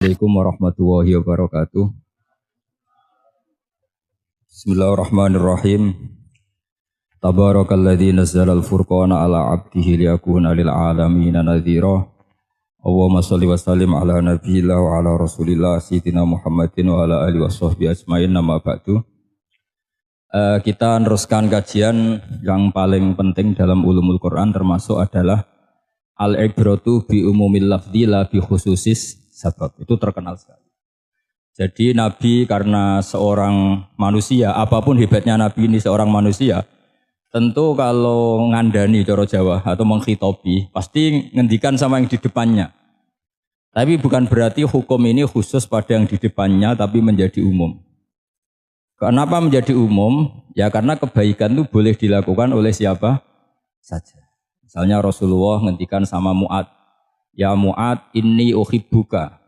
Assalamualaikum warahmatullahi wabarakatuh. Bismillahirrahmanirrahim. Tabarakalladzi nazzala al-furqana ala 'abdihi liyakuna lil 'alamin nadhira. Allahumma shalli wa sallim ala nabiyyillah wa ala rasulillah sayyidina Muhammadin wa ala alihi washabbihi ajmain. Nama ba'du. Kita meneruskan kajian yang paling penting dalam ulumul Quran termasuk adalah al-ibratu bi umumil lafzi la bi khususis sabab. Itu terkenal sekali. Jadi Nabi karena seorang manusia, apapun hebatnya Nabi ini seorang manusia, tentu kalau ngandani cara Jawa atau menghitobi pasti ngendikan sama yang di depannya. Tapi bukan berarti hukum ini khusus pada yang di depannya tapi menjadi umum. Kenapa menjadi umum? Ya karena kebaikan itu boleh dilakukan oleh siapa saja. Misalnya Rasulullah ngendikan sama Mu'ad, ya Mu'ad inni uhibbuka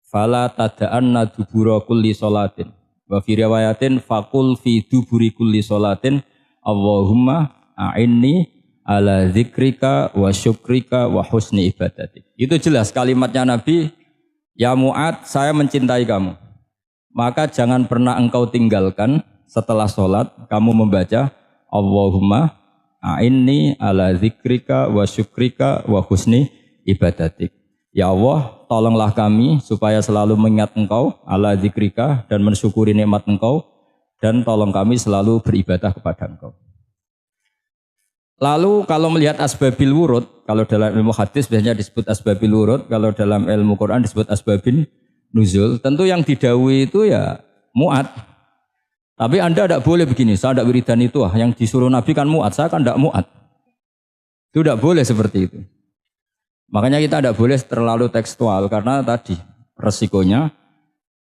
fala tada'anna dubura kulli sholatin wa fi riwayatin faqul fi duburi kulli sholatin Allahumma a'inni ala dzikrika wa syukrika wa husni ibadatik. Itu jelas kalimatnya Nabi, ya Mu'ad saya mencintai kamu, maka jangan pernah engkau tinggalkan setelah sholat kamu membaca Allahumma a'inni ala dzikrika wa syukrika wa husni ibadatik. Ya Allah, tolonglah kami supaya selalu mengingat Engkau ala dzikrika dan mensyukuri nikmat Engkau, dan tolong kami selalu beribadah kepada Engkau. Lalu kalau melihat asbabil wurud, kalau dalam ilmu hadis biasanya disebut asbabil wurud, kalau dalam ilmu Quran disebut asbabin nuzul, tentu yang didhawuhi itu ya Mu'ad. Tapi Anda tidak boleh begini, saya tidak wiridan itu, yang disuruh Nabi kan Mu'ad, saya kan tidak Mu'ad. Itu tidak boleh seperti itu. Makanya kita tidak boleh terlalu tekstual, karena tadi resikonya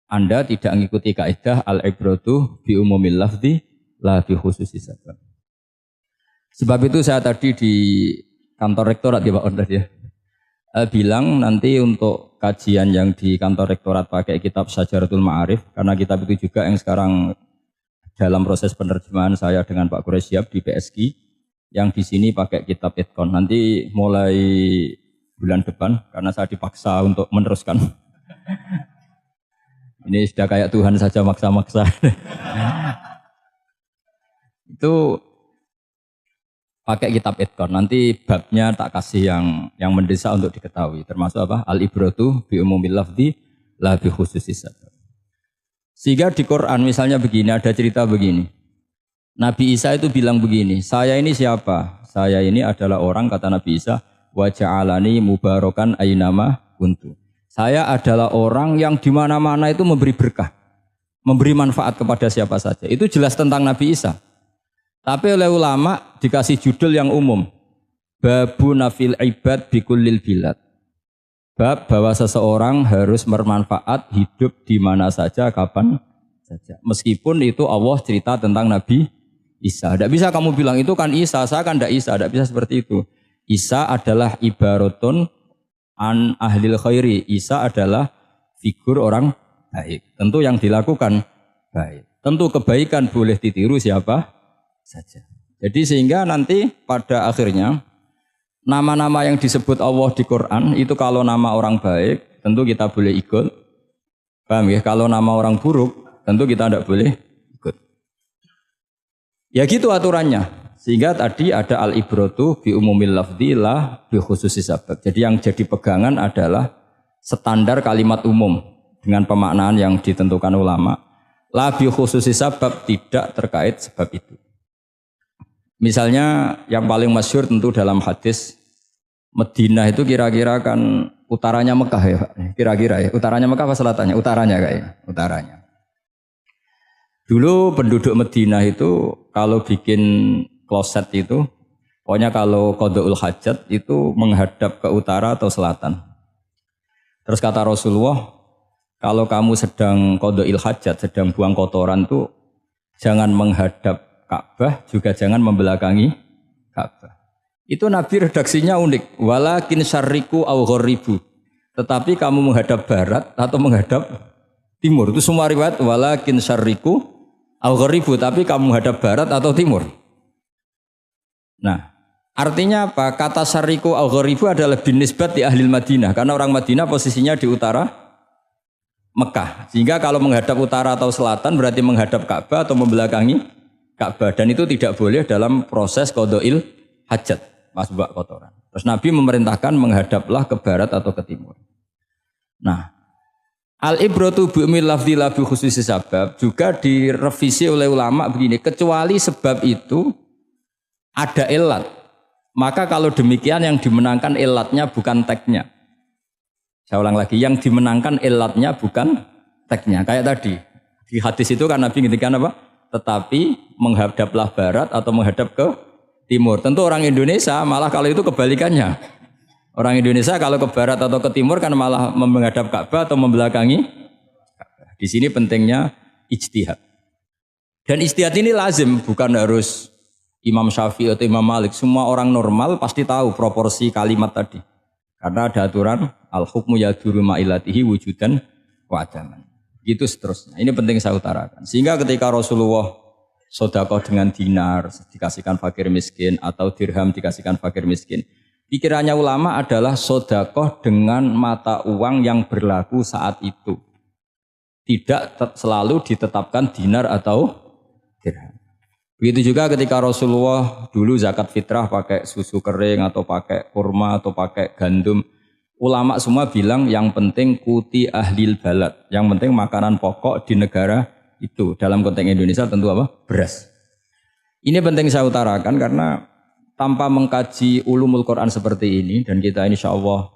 Anda tidak mengikuti kaidah al-ibratu bi umumil lafzi la bi khususis sabab. Sebab itu saya tadi di kantor rektorat ya Pak Onder ya, bilang nanti untuk kajian yang di kantor rektorat pakai kitab Syajaratul Ma'arif, karena kitab itu juga yang sekarang dalam proses penerjemahan saya dengan Pak Quraisyab di PSK, yang di sini pakai kitab Itqon. Nanti mulai bulan depan, karena saya dipaksa untuk meneruskan. Ini sudah kayak Tuhan saja maksa-maksa. Itu pakai kitab Itqon. Nanti babnya tak kasih yang mendesak untuk diketahui. Termasuk apa? Al-ibratu bi umumil lafzi la bi khususis sabab. Sehingga di Quran misalnya begini, ada cerita begini. Nabi Isa itu bilang begini, saya ini siapa? Saya ini adalah orang, kata Nabi Isa, wa ja'alani mubarakan aynama kuntu. Saya adalah orang yang di mana-mana itu memberi berkah, memberi manfaat kepada siapa saja. Itu jelas tentang Nabi Isa. Tapi oleh ulama dikasih judul yang umum, babu nafil ibad bikullil bilad. Bab bahwa seseorang harus bermanfaat hidup di mana saja, kapan saja. Meskipun itu Allah cerita tentang Nabi Isa. Tidak bisa kamu bilang itu kan Isa, saya kan tidak Isa. Tidak bisa seperti itu. Isa adalah ibaratun an ahlil khairi. Isa adalah figur orang baik. Tentu yang dilakukan baik. Tentu kebaikan boleh ditiru siapa saja. Jadi sehingga nanti pada akhirnya nama-nama yang disebut Allah di Quran itu kalau nama orang baik tentu kita boleh ikut. Paham ya? Kalau nama orang buruk tentu kita tidak boleh ikut. Ya gitu aturannya. Sehingga tadi ada al-ibratu bi umumil lafzi la bi khususis sabab. Jadi yang jadi pegangan adalah standar kalimat umum dengan pemaknaan yang ditentukan ulama. La bi khususis sabab, tidak terkait sebab itu. Misalnya yang paling masyhur tentu dalam hadis, Madinah itu kira-kira kan utaranya Mekah ya Pak. Kira-kira ya, utaranya Mekah apa selatannya? Utaranya kayaknya, utaranya. Dulu penduduk Madinah itu kalau bikin kloset itu, pokoknya kalau qada'ul hajat itu menghadap ke utara atau selatan. Terus kata Rasulullah, kalau kamu sedang qada'il hajat, sedang buang kotoran itu jangan menghadap Ka'bah, juga jangan membelakangi Ka'bah. Itu Nabi redaksinya unik, walakin syarriku aw gharibu. Tetapi kamu menghadap barat atau menghadap timur. Itu semua riwayat walakin syarriku aw gharibu, tapi kamu menghadap barat atau timur. Nah, artinya apa? Kata syariku au gharibu adalah binisbat di ahli Madinah, karena orang Madinah posisinya di utara Mekah. Sehingga kalau menghadap utara atau selatan berarti menghadap Ka'bah atau membelakangi Ka'bah. Dan itu tidak boleh dalam proses qada'il hajat, masbuk kotoran. Terus Nabi memerintahkan menghadaplah ke barat atau ke timur. Nah, al-ibratu bi'umil lafzi la bi khususi sabab juga direvisi oleh ulama begini, kecuali sebab itu ada ilat. Maka kalau demikian yang dimenangkan ilatnya bukan teknya. Saya ulang lagi, yang dimenangkan ilatnya bukan teknya. Kayak tadi, di hadis itu kan Nabi ngintikan apa? Tetapi menghadaplah barat atau menghadap ke timur. Tentu orang Indonesia malah kalau itu kebalikannya. Orang Indonesia kalau ke barat atau ke timur kan malah menghadap Ka'bah atau membelakangi Ka'bah. Di sini pentingnya ijtihad. Dan ijtihad ini lazim, bukan harus Imam Syafi'i atau Imam Malik. Semua orang normal pasti tahu proporsi kalimat tadi. Karena ada aturan al-hukmu yaduru ma'ilatihi wujudan wa adaman. Gitu seterusnya. Ini penting saya utarakan. Sehingga ketika Rasulullah sedekah dengan dinar dikasihkan fakir miskin atau dirham dikasihkan fakir miskin, pikirannya ulama adalah sedekah dengan mata uang yang berlaku saat itu. Tidak selalu ditetapkan dinar atau dirham. Begitu juga ketika Rasulullah dulu zakat fitrah pakai susu kering atau pakai kurma atau pakai gandum. Ulama semua bilang yang penting kuti ahlil balad. Yang penting makanan pokok di negara itu. Dalam konteks Indonesia tentu apa? Beras. Ini penting saya utarakan karena tanpa mengkaji ulumul Quran seperti ini. Dan kita insya Allah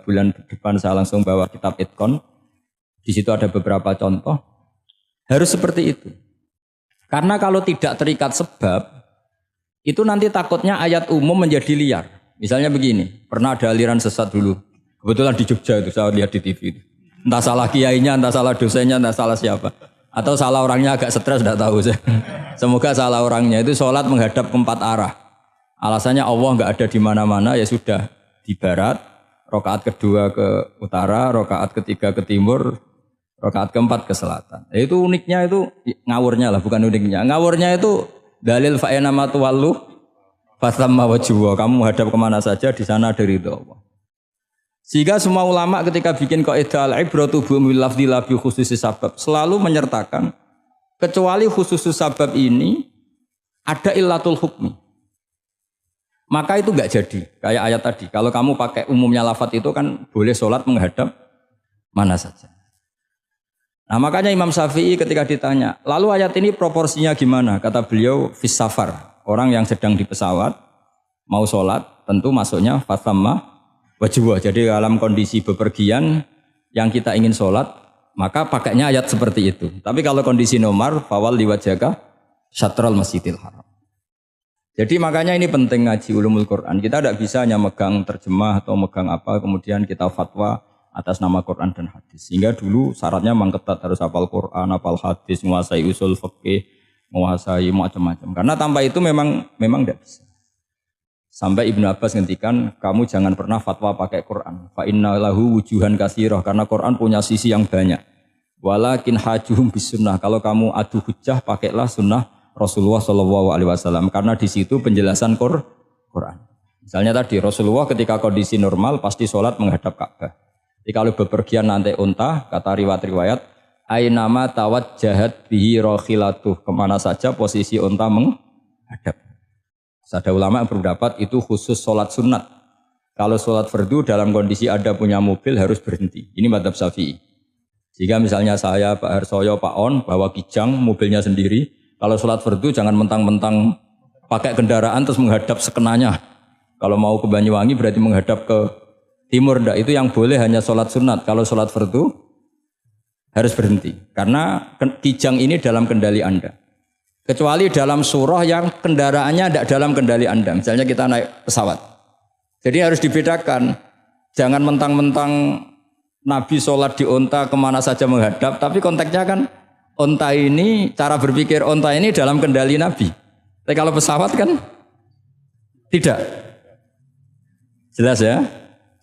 bulan depan saya langsung bawa kitab Itqan. Di situ ada beberapa contoh. Harus seperti itu. Karena kalau tidak terikat sebab, itu nanti takutnya ayat umum menjadi liar. Misalnya begini, pernah ada aliran sesat dulu. Kebetulan di Jogja itu, saya lihat di TV. Entah salah kiainya, entah salah dosennya, entah salah siapa. Atau salah orangnya agak stres, tidak tahu saya. Semoga salah orangnya itu sholat menghadap ke 4 arah. Alasannya Allah nggak ada di mana-mana, ya sudah. Di barat, rakaat kedua ke utara, rakaat ketiga ke timur, rakaat keempat ke selatan. Itu uniknya itu ngawurnya lah, bukan uniknya. Ngawurnya itu dalil fa'ina matu wallu fasamma wajhu. Kamu hadap kemana saja di sana ada ridho Allah. Sehingga semua ulama ketika bikin kaidah al-ibratu bi'umil lafzi la bi khususi sabab selalu menyertakan kecuali khususus sabab ini ada illatul hukmi. Maka itu enggak jadi. Kayak ayat tadi, kalau kamu pakai umumnya lafaz itu kan boleh sholat menghadap mana saja. Nah makanya Imam Syafi'i ketika ditanya, lalu ayat ini proporsinya gimana? Kata beliau, fis safar. Orang yang sedang di pesawat, mau sholat, tentu masuknya fasamma wajwa. Jadi dalam kondisi bepergian, yang kita ingin sholat, maka pakainya ayat seperti itu. Tapi kalau kondisi nomar, fawal liwajaka syatrul masjidil haram. Jadi makanya ini penting ngaji ulumul Quran. Kita tidak bisa hanya megang terjemah atau megang apa, kemudian kita fatwa atas nama Quran dan hadis. Sehingga dulu syaratnya memang ketat, harus hafal Quran, hafal hadis, menguasai usul fikih, menguasai macam-macam. Karena tanpa itu memang tidak bisa. Sampai Ibnu Abbas ngendikan, kamu jangan pernah fatwa pakai Quran. Fa inna lahu wujuhan katsirah, karena Quran punya sisi yang banyak. Walakin hajuhum bis sunnah. Kalau kamu adu hujjah, pakailah sunnah Rasulullah SAW. Karena di situ penjelasan Quran. Misalnya tadi Rasulullah ketika kondisi normal pasti sholat menghadap Ka'bah. Jadi kalau bepergian nanti unta, kata riwayat-riwayat, ainama tawajjahat bihi rakhilatuh, kemana saja posisi unta menghadap. Ada ulama yang berpendapat itu khusus sholat sunat. Kalau sholat fardu dalam kondisi ada punya mobil harus berhenti. Ini madzhab Syafi'i. Jika misalnya saya, Pak Harsoyo, Pak On, bawa kijang, mobilnya sendiri. Kalau sholat fardu jangan mentang-mentang pakai kendaraan terus menghadap sekenanya. Kalau mau ke Banyuwangi berarti menghadap ke timur, enggak. Itu yang boleh hanya sholat sunat. Kalau sholat fardu harus berhenti. Karena kijang ini dalam kendali Anda. Kecuali dalam surah yang kendaraannya tidak dalam kendali Anda. Misalnya kita naik pesawat. Jadi harus dibedakan. Jangan mentang-mentang Nabi sholat di unta kemana saja menghadap. Tapi konteksnya kan unta ini, cara berpikir unta ini dalam kendali Nabi. Tapi kalau pesawat kan tidak. Jelas ya?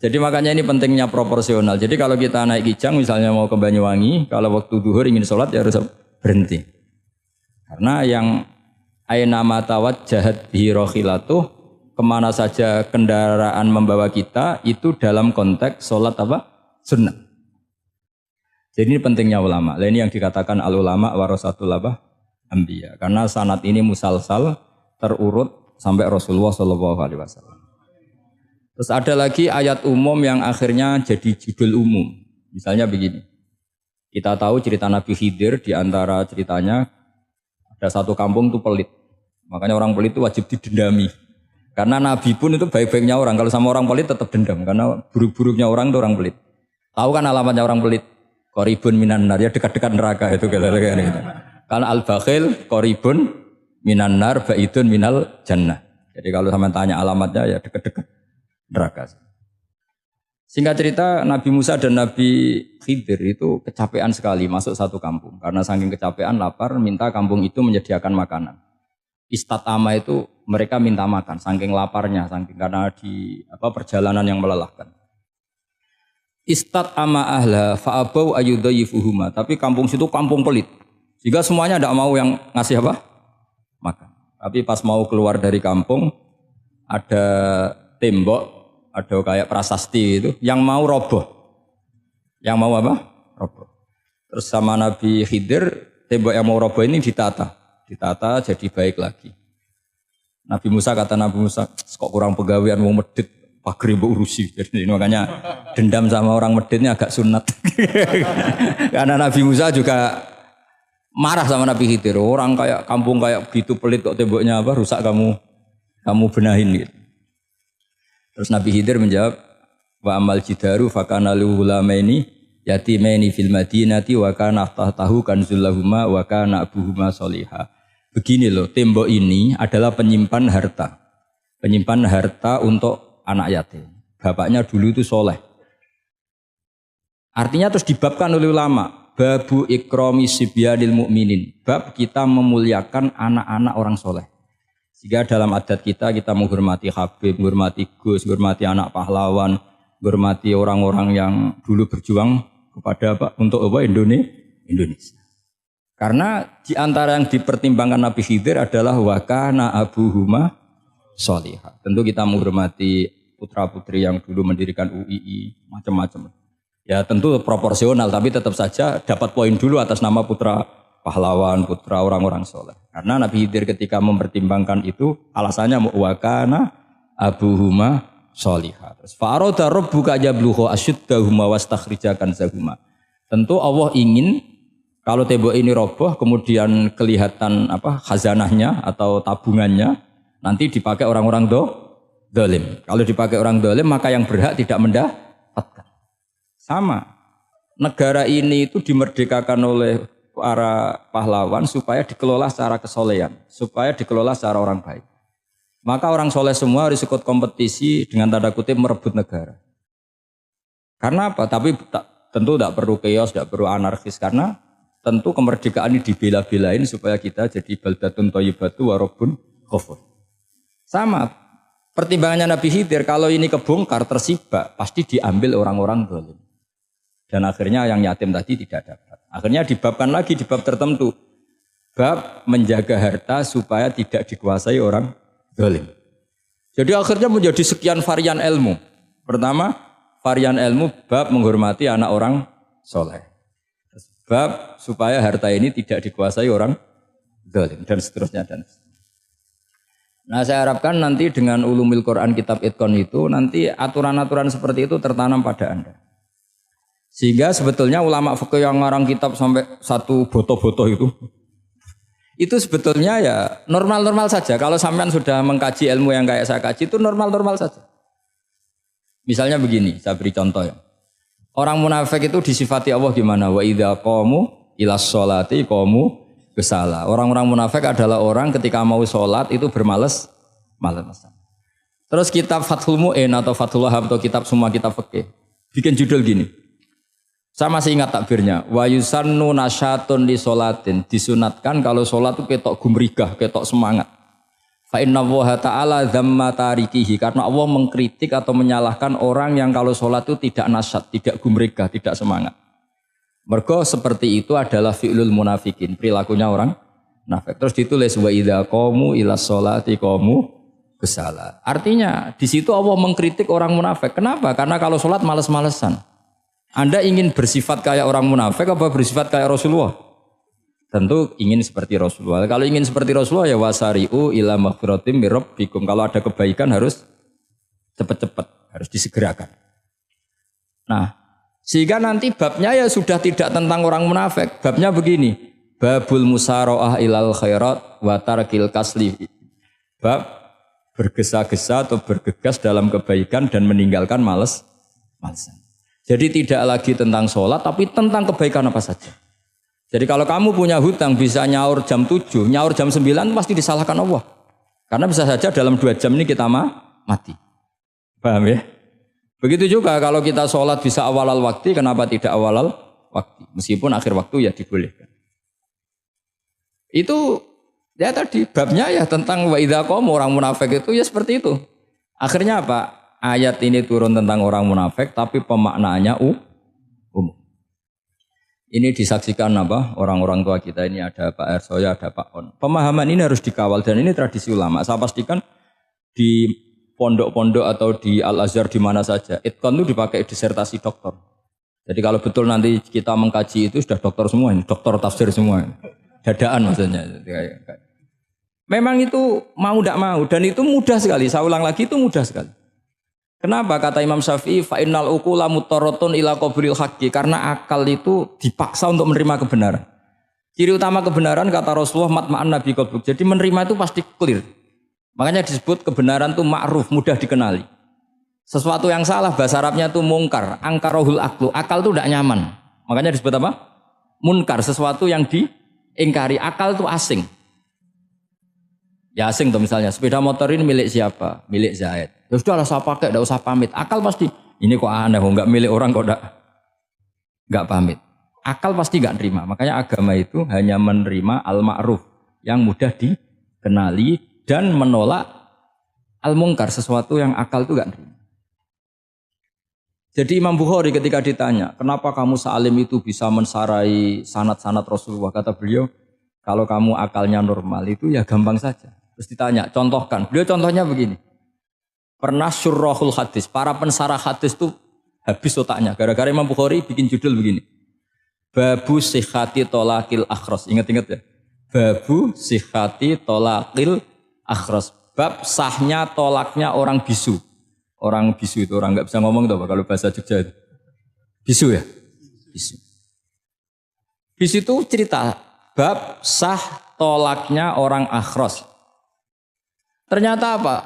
Jadi makanya ini pentingnya proporsional. Jadi kalau kita naik kijang misalnya mau ke Banyuwangi, kalau waktu duhur ingin sholat ya harus berhenti. Karena yang aina matawajjahat bihi rakhilatuh, kemana saja kendaraan membawa kita itu dalam konteks sholat apa? Sunnah. Jadi ini pentingnya ulama. Ini yang dikatakan al ulama warasatul anbiya. Karena sanad ini musalsal terurut sampai Rasulullah Shallallahu Alaihi Wasallam. Terus ada lagi ayat umum yang akhirnya jadi judul umum. Misalnya begini. Kita tahu cerita Nabi Khidir, di antara ceritanya ada satu kampung itu pelit. Makanya orang pelit itu wajib didendami. Karena Nabi pun itu baik-baiknya orang. Kalau sama orang pelit tetap dendam. Karena buruk-buruknya orang itu orang pelit. Tahu kan alamatnya orang pelit? Qoribun minan nar, ya dekat-dekat neraka itu. Karena al-bakhil qoribun minan nar, ba'idun minal jannah. Jadi kalau sama tanya alamatnya ya dekat-dekat neraka. Singkat cerita Nabi Musa dan Nabi Khidir itu kecapean sekali masuk satu kampung. Karena saking kecapean lapar minta kampung itu menyediakan makanan. Istatama itu mereka minta makan saking laparnya, saking karena di perjalanan yang melelahkan. Istatama ahla fa'abau ayyudayyifuhuma. Tapi kampung situ kampung pelit. Sehingga semuanya tidak mau yang ngasih apa? Makan. Tapi pas mau keluar dari kampung ada tembok, ada kayak prasasti itu yang mau roboh. Yang mau apa? Roboh. Terus sama Nabi Khidir, tembok yang mau roboh ini ditata jadi baik lagi. Nabi Musa kata Nabi Musa, kok kurang pegawaian mau medit, pagri mbok urusi. Jadi makanya dendam sama orang meditnya agak sunat. Karena Nabi Musa juga marah sama Nabi Khidir. Orang kayak kampung kayak begitu pelit kok temboknya apa rusak kamu benahin gitu. Terus Nabi Khidir menjawab, wa amal jidaru fakana luhulamaini yatimaini fil madinati wa kana tahtahu kanzul lahuma wa kana abuhuma solihah. Begini loh, tembok ini adalah penyimpan harta. Penyimpan harta untuk anak yatim. Bapaknya dulu itu soleh. Artinya terus dibabkan oleh ulama. Babu ikrami sibyanil mu'minin. Bab kita memuliakan anak-anak orang soleh. Sehingga dalam adat kita menghormati Habib, menghormati Gus, menghormati anak pahlawan, menghormati orang-orang yang dulu berjuang kepada untuk Indonesia. Karena di antara yang dipertimbangkan Nabi Khidir adalah wakana abuhuma solihah. Tentu kita menghormati putra-putri yang dulu mendirikan UII, macam-macam. Ya tentu proporsional, tapi tetap saja dapat poin dulu atas nama putra pahlawan, putra orang-orang soleh. Karena Nabi Khidir ketika mempertimbangkan itu, alasannya wakana abuhuma solihah. Fa'aroda rabbuka yablugha ashuddahuma wastakhrijakan zahuma. Tentu Allah ingin kalau tembok ini roboh, kemudian kelihatan khazanahnya atau tabungannya, nanti dipakai orang-orang dolim. Kalau dipakai orang dolim, maka yang berhak tidak mendapatkan. Sama, negara ini itu dimerdekakan oleh para pahlawan supaya dikelola secara kesolehan, supaya dikelola secara orang baik. Maka orang soleh semua harus ikut kompetisi dengan tanda kutip merebut negara. Karena apa? Tapi tentu tidak perlu chaos, tidak perlu anarkis, karena tentu kemerdekaan ini dibela-belain supaya kita jadi baldatun thayyibatu wa rabbun ghafur. Sama, pertimbangannya Nabi Khidir, kalau ini kebongkar, tersibak, pasti diambil orang-orang zalim. Dan akhirnya yang yatim tadi tidak dapat. Akhirnya dibabkan lagi di bab tertentu. Bab menjaga harta supaya tidak dikuasai orang zalim. Jadi akhirnya menjadi sekian varian ilmu. Pertama, varian ilmu bab menghormati anak orang soleh. Bab supaya harta ini tidak dikuasai orang zalim dan seterusnya dan seterusnya. Nah, saya harapkan nanti dengan ulumil Quran kitab Itqan itu nanti aturan-aturan seperti itu tertanam pada Anda. Sehingga sebetulnya ulama fikih yang ngarang kitab sampai satu boto-boto itu sebetulnya ya normal-normal saja. Kalau sampean sudah mengkaji ilmu yang kayak saya kaji itu normal-normal saja. Misalnya begini, saya beri contoh ya. Orang munafik itu disifati Allah gimana? Wa idza qamu ilas sholati qamu kusala. Orang-orang munafik adalah orang ketika mau sholat itu bermalas-malasan. Terus kitab Fathul Mu'in atau Fathul Wahab atau kitab semua kitab fikih bikin judul gini. Saya masih ingat takbirnya. Wa yusannu nasyatun li sholatin. Disunatkan kalau sholat itu ketok gumrigah, ketok semangat. Fa inna Allaha ta'ala dzamma tarikihi, karena Allah mengkritik atau menyalahkan orang yang kalau sholat itu tidak nasyat, tidak gumregah, tidak semangat. Mergo seperti itu adalah fi'lul munafikin, perilakunya orang munafik. Terus ditulis wa idza qamu ilas sholati qamu kusala. Artinya di situ Allah mengkritik orang munafik. Kenapa? Karena kalau sholat malas-malesan. Anda ingin bersifat kayak orang munafik apa bersifat kayak Rasulullah? Tentu ingin seperti Rasulullah. Kalau ingin seperti Rasulullah ya wasari'u ila maghfiratim mir rabbikum. Kalau ada kebaikan harus cepat-cepat, harus disegerakan. Nah, sehingga nanti babnya ya sudah tidak tentang orang munafik. Babnya begini. Babul musara'ah ilal khairat wa tarkil kasli. Bab bergesa-gesa atau bergegas dalam kebaikan dan meninggalkan malesan. Jadi tidak lagi tentang sholat, tapi tentang kebaikan apa saja. Jadi kalau kamu punya hutang bisa nyaur jam 7, nyaur jam 9 pasti disalahkan Allah. Karena bisa saja dalam 2 jam ini kita mati. Paham ya? Begitu juga kalau kita sholat bisa awalal waktu, kenapa tidak awalal waktu? Meskipun akhir waktu ya dibolehkan. Itu ya tadi babnya ya tentang wa idza qamu orang munafik itu ya seperti itu. Akhirnya apa? Ayat ini turun tentang orang munafik tapi pemaknaannya umum. Ini disaksikan apa? Orang-orang tua kita ini ada Pak Ersoya, ada Pak On. Pemahaman ini harus dikawal dan ini tradisi ulama. Saya pastikan di pondok-pondok atau di Al-Azhar di mana saja, itqan itu dipakai disertasi doktor. Jadi kalau betul nanti kita mengkaji itu sudah dokter semua, ini dokter tafsir semua. Dadaan maksudnya. Memang itu mau tidak mau dan itu mudah sekali. Saya ulang lagi itu mudah sekali. Kenapa kata Imam Syafi'i fa innal uqula mutarratun ila qabril haqqi, karena akal itu dipaksa untuk menerima kebenaran. Ciri utama kebenaran kata Rasulullah matma'an nabi qalbuk. Jadi menerima itu pasti clear. Makanya disebut kebenaran itu ma'ruf, mudah dikenali. Sesuatu yang salah bahasa Arabnya itu mungkar, angkarohul aklu. Akal itu tidak nyaman. Makanya disebut apa? Munkar, sesuatu yang diingkari. Akal itu asing. Ya asing tuh misalnya, sepeda motor ini milik siapa? Milik Zaid. Ya sudah lah saya pakai, tidak usah pamit. Akal pasti, ini kok aneh, nggak milik orang kok nggak pamit. Akal pasti nggak terima. Makanya agama itu hanya menerima al-ma'ruf yang mudah dikenali dan menolak al-mungkar, sesuatu yang akal itu nggak terima. Jadi Imam Bukhari ketika ditanya, kenapa kamu sealim itu bisa mensarai sanad-sanad Rasulullah? Kata beliau, kalau kamu akalnya normal itu ya gampang saja. Terus ditanya, contohkan. Beliau contohnya begini. Pernah syurrahul hadis, para pensarah hadis itu habis otaknya. Gara-gara Imam Bukhari bikin judul begini. Babu sihhati tolakil akhros. Ingat-ingat ya. Babu sihhati tolakil akhros. Bab sahnya tolaknya orang bisu. Orang bisu itu orang nggak bisa ngomong tuh kalau bahasa Jogja itu. Bisu ya? Bisu. Bisu itu cerita bab sah tolaknya orang akhros. Ternyata apa?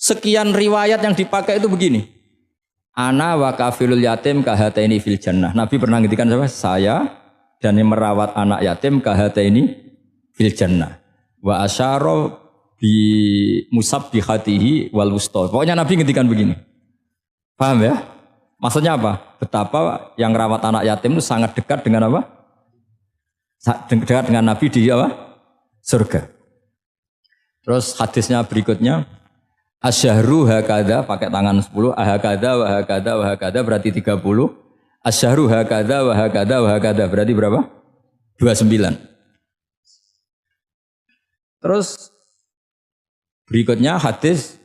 Sekian riwayat yang dipakai itu begini. Ana wa kafilul yatim kahataini fil jannah. Nabi pernah ngintikan siapa? Saya dan yang merawat anak yatim kahataini fil jannah. Wa asyara bi musabbihatihi wal wusta. Pokoknya Nabi ngintikan begini. Paham ya? Maksudnya apa? Betapa yang merawat anak yatim itu sangat dekat dengan apa? Dekat dengan Nabi di apa? Surga. Terus hadisnya berikutnya asyahru hakada pakai tangan 10, ahakada wa hakada wa hakada berarti 30. Asyahru hakada wa hakada wa hakada berarti berapa? 29. Terus berikutnya hadis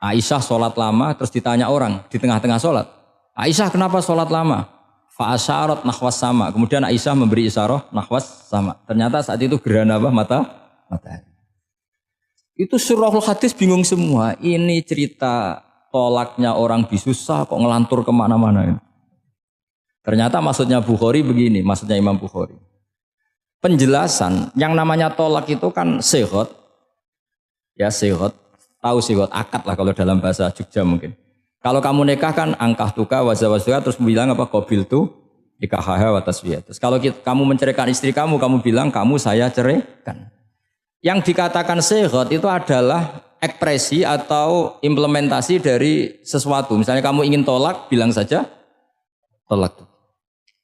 Aisyah sholat lama terus ditanya orang di tengah-tengah sholat. Aisyah kenapa sholat lama? Fa asyarat nahwas sama. Kemudian Aisyah memberi isyarah nahwas sama. Ternyata saat itu gerhana apa? Matahari. Itu surahul hadis bingung semua. Ini cerita tolaknya orang bisusah kok ngelantur kemana-mana. Ternyata maksudnya Bukhari begini, maksudnya Imam Bukhari. Penjelasan yang namanya tolak itu kan sihot. Ya sihot, tahu sihot, akad lah kalau dalam bahasa Jogja mungkin. Kalau kamu nikah kan angkah tuka wazawaztuka terus bilang apa qabil tu nikahaha wa taswiyah. Terus kalau kamu menceraikan istri kamu bilang kamu saya ceraikan. Yang dikatakan sihot itu adalah ekspresi atau implementasi dari sesuatu. Misalnya kamu ingin tolak, bilang saja tolak.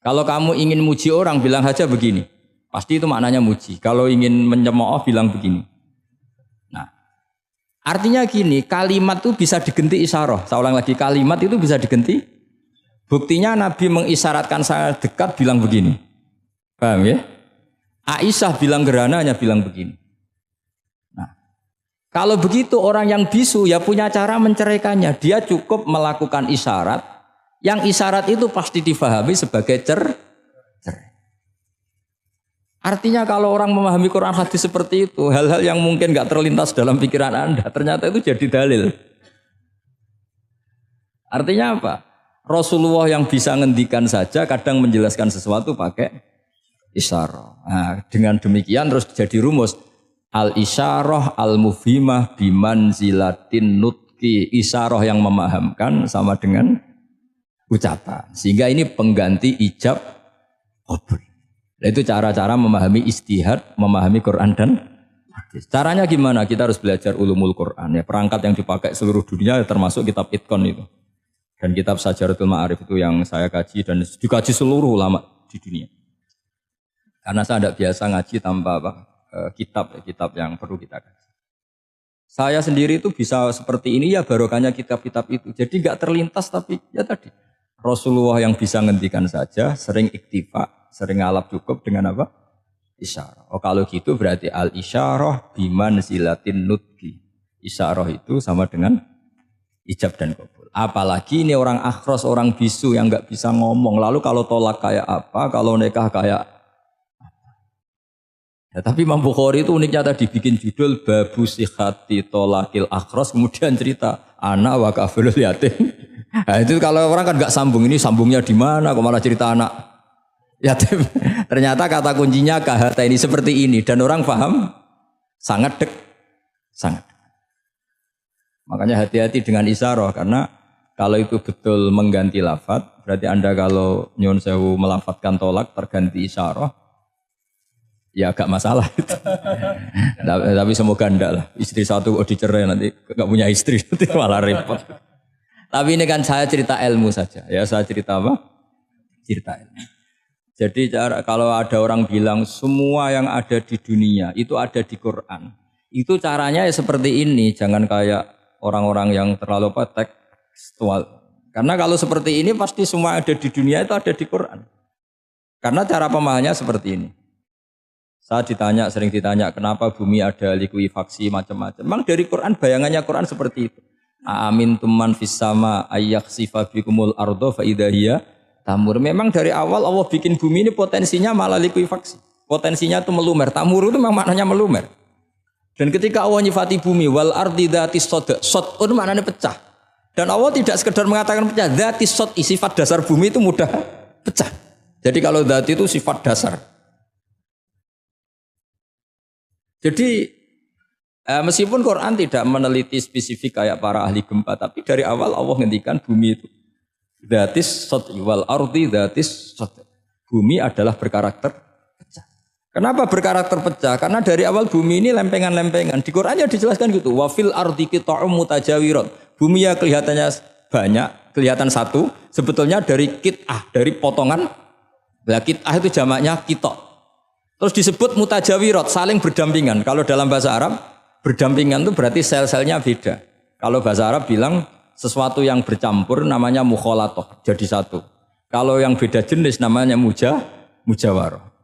Kalau kamu ingin muji orang, bilang saja begini. Pasti itu maknanya muji. Kalau ingin menyemooh, bilang begini. Nah, artinya gini, kalimat itu bisa diganti isyarah. Saya ulang lagi, kalimat itu bisa diganti. Buktinya Nabi mengisyaratkan saya dekat, bilang begini. Paham ya? Aisyah bilang gerhana, hanya bilang begini. Kalau begitu orang yang bisu ya punya cara menceraikannya. Dia cukup melakukan isyarat Yang isyarat itu pasti difahami sebagai cerai. Artinya kalau orang memahami Quran hadis seperti itu, hal-hal yang mungkin nggak terlintas dalam pikiran Anda, ternyata itu jadi dalil. Artinya apa? Rasulullah yang bisa ngendikan saja kadang menjelaskan sesuatu pakai isyarah. Nah, dengan demikian terus jadi rumus al-isyarah al-mufhimah bimanzilatin nutki. Isyarah yang memahamkan sama dengan ucapan. Sehingga ini pengganti ijab qabul. Itu cara-cara memahami istihad, memahami Quran dan hadis. Caranya gimana? Kita harus belajar ulumul Quran. Ya, perangkat yang dipakai seluruh dunia termasuk kitab Itqan itu. Dan kitab Sajaratul Ma'arif itu yang saya kaji dan dikaji seluruh ulama di dunia. Karena saya tidak biasa ngaji tanpa kitab yang perlu kita kaji. Saya sendiri itu bisa seperti ini ya barokahnya kitab-kitab itu. Jadi nggak terlintas tapi ya tadi. Rasulullah yang bisa ngendikan saja, sering iktifa, sering ngalap cukup dengan apa? Isyarah. Oh kalau gitu berarti al-isyarah bimanzilatin nutki. Isyarah itu sama dengan ijab dan qabul. Apalagi ini orang akhros, orang bisu yang nggak bisa ngomong. Lalu kalau tolak kayak apa, kalau nikah kayak apa. Ya, tapi Imam Bukhari itu uniknya tadi bikin judul Babu Sihati Tolakil Akhros, kemudian cerita anak wa kafilul yatim. Nah, itu kalau orang kan nggak sambung, ini sambungnya di mana? Kok malah cerita anak yatim? Ternyata kata kuncinya kahata ini seperti ini dan orang paham sangat sangat. Makanya hati-hati dengan isyarah karena kalau itu betul mengganti lafaz, berarti Anda kalau nyun sewu melafadzkan tolak terganti isyarah, ya agak masalah itu. Tapi semoga enggak lah. Istri satu kok dicerai nanti enggak punya istri nanti malah repot. Tapi ini kan saya cerita ilmu saja. Ya saya cerita apa? Cerita ilmu. Jadi kalau ada orang bilang semua yang ada di dunia itu ada di Quran. Itu caranya ya seperti ini. Jangan kayak orang-orang yang terlalu tekstual. Karena kalau seperti ini pasti semua yang ada di dunia itu ada di Quran. Karena cara pemahamannya seperti ini. Saya sering ditanya kenapa bumi ada likuifaksi macam-macam. Memang dari Quran bayangannya Quran seperti itu. Amin tuman fis sama ayyakhsifa bikumul ardo fa idahiyya tamur. Memang dari awal Allah bikin bumi ini potensinya malah likuifaksi. Potensinya itu melumer. Tamur itu memang maknanya melumer. Dan ketika Allah nyifati bumi wal ardi dzatis sod, sod itu maknanya pecah. Dan Allah tidak sekedar mengatakan pecah, dzatis sod, sifat dasar bumi itu mudah pecah. Jadi kalau dzati itu sifat dasar. Jadi meskipun Quran tidak meneliti spesifik kayak para ahli gempa, tapi dari awal Allah ngendikan bumi itu dzatis sod wal ardi dzatis sod. Bumi adalah berkarakter pecah. Kenapa berkarakter pecah? Karena dari awal bumi ini lempengan-lempengan. Di Qurannya dijelaskan gitu. Wa fil ardi qita'um mutajawirat. Bumi ya kelihatannya banyak, kelihatan satu, sebetulnya dari qit'ah, dari potongan. Lah qit'ah itu jamaknya qita'. Terus disebut mutajawirat, saling berdampingan. Kalau dalam bahasa Arab berdampingan itu berarti sel-selnya beda. Kalau bahasa Arab bilang sesuatu yang bercampur namanya mukhalatoh, jadi satu. Kalau yang beda jenis namanya mujawarah.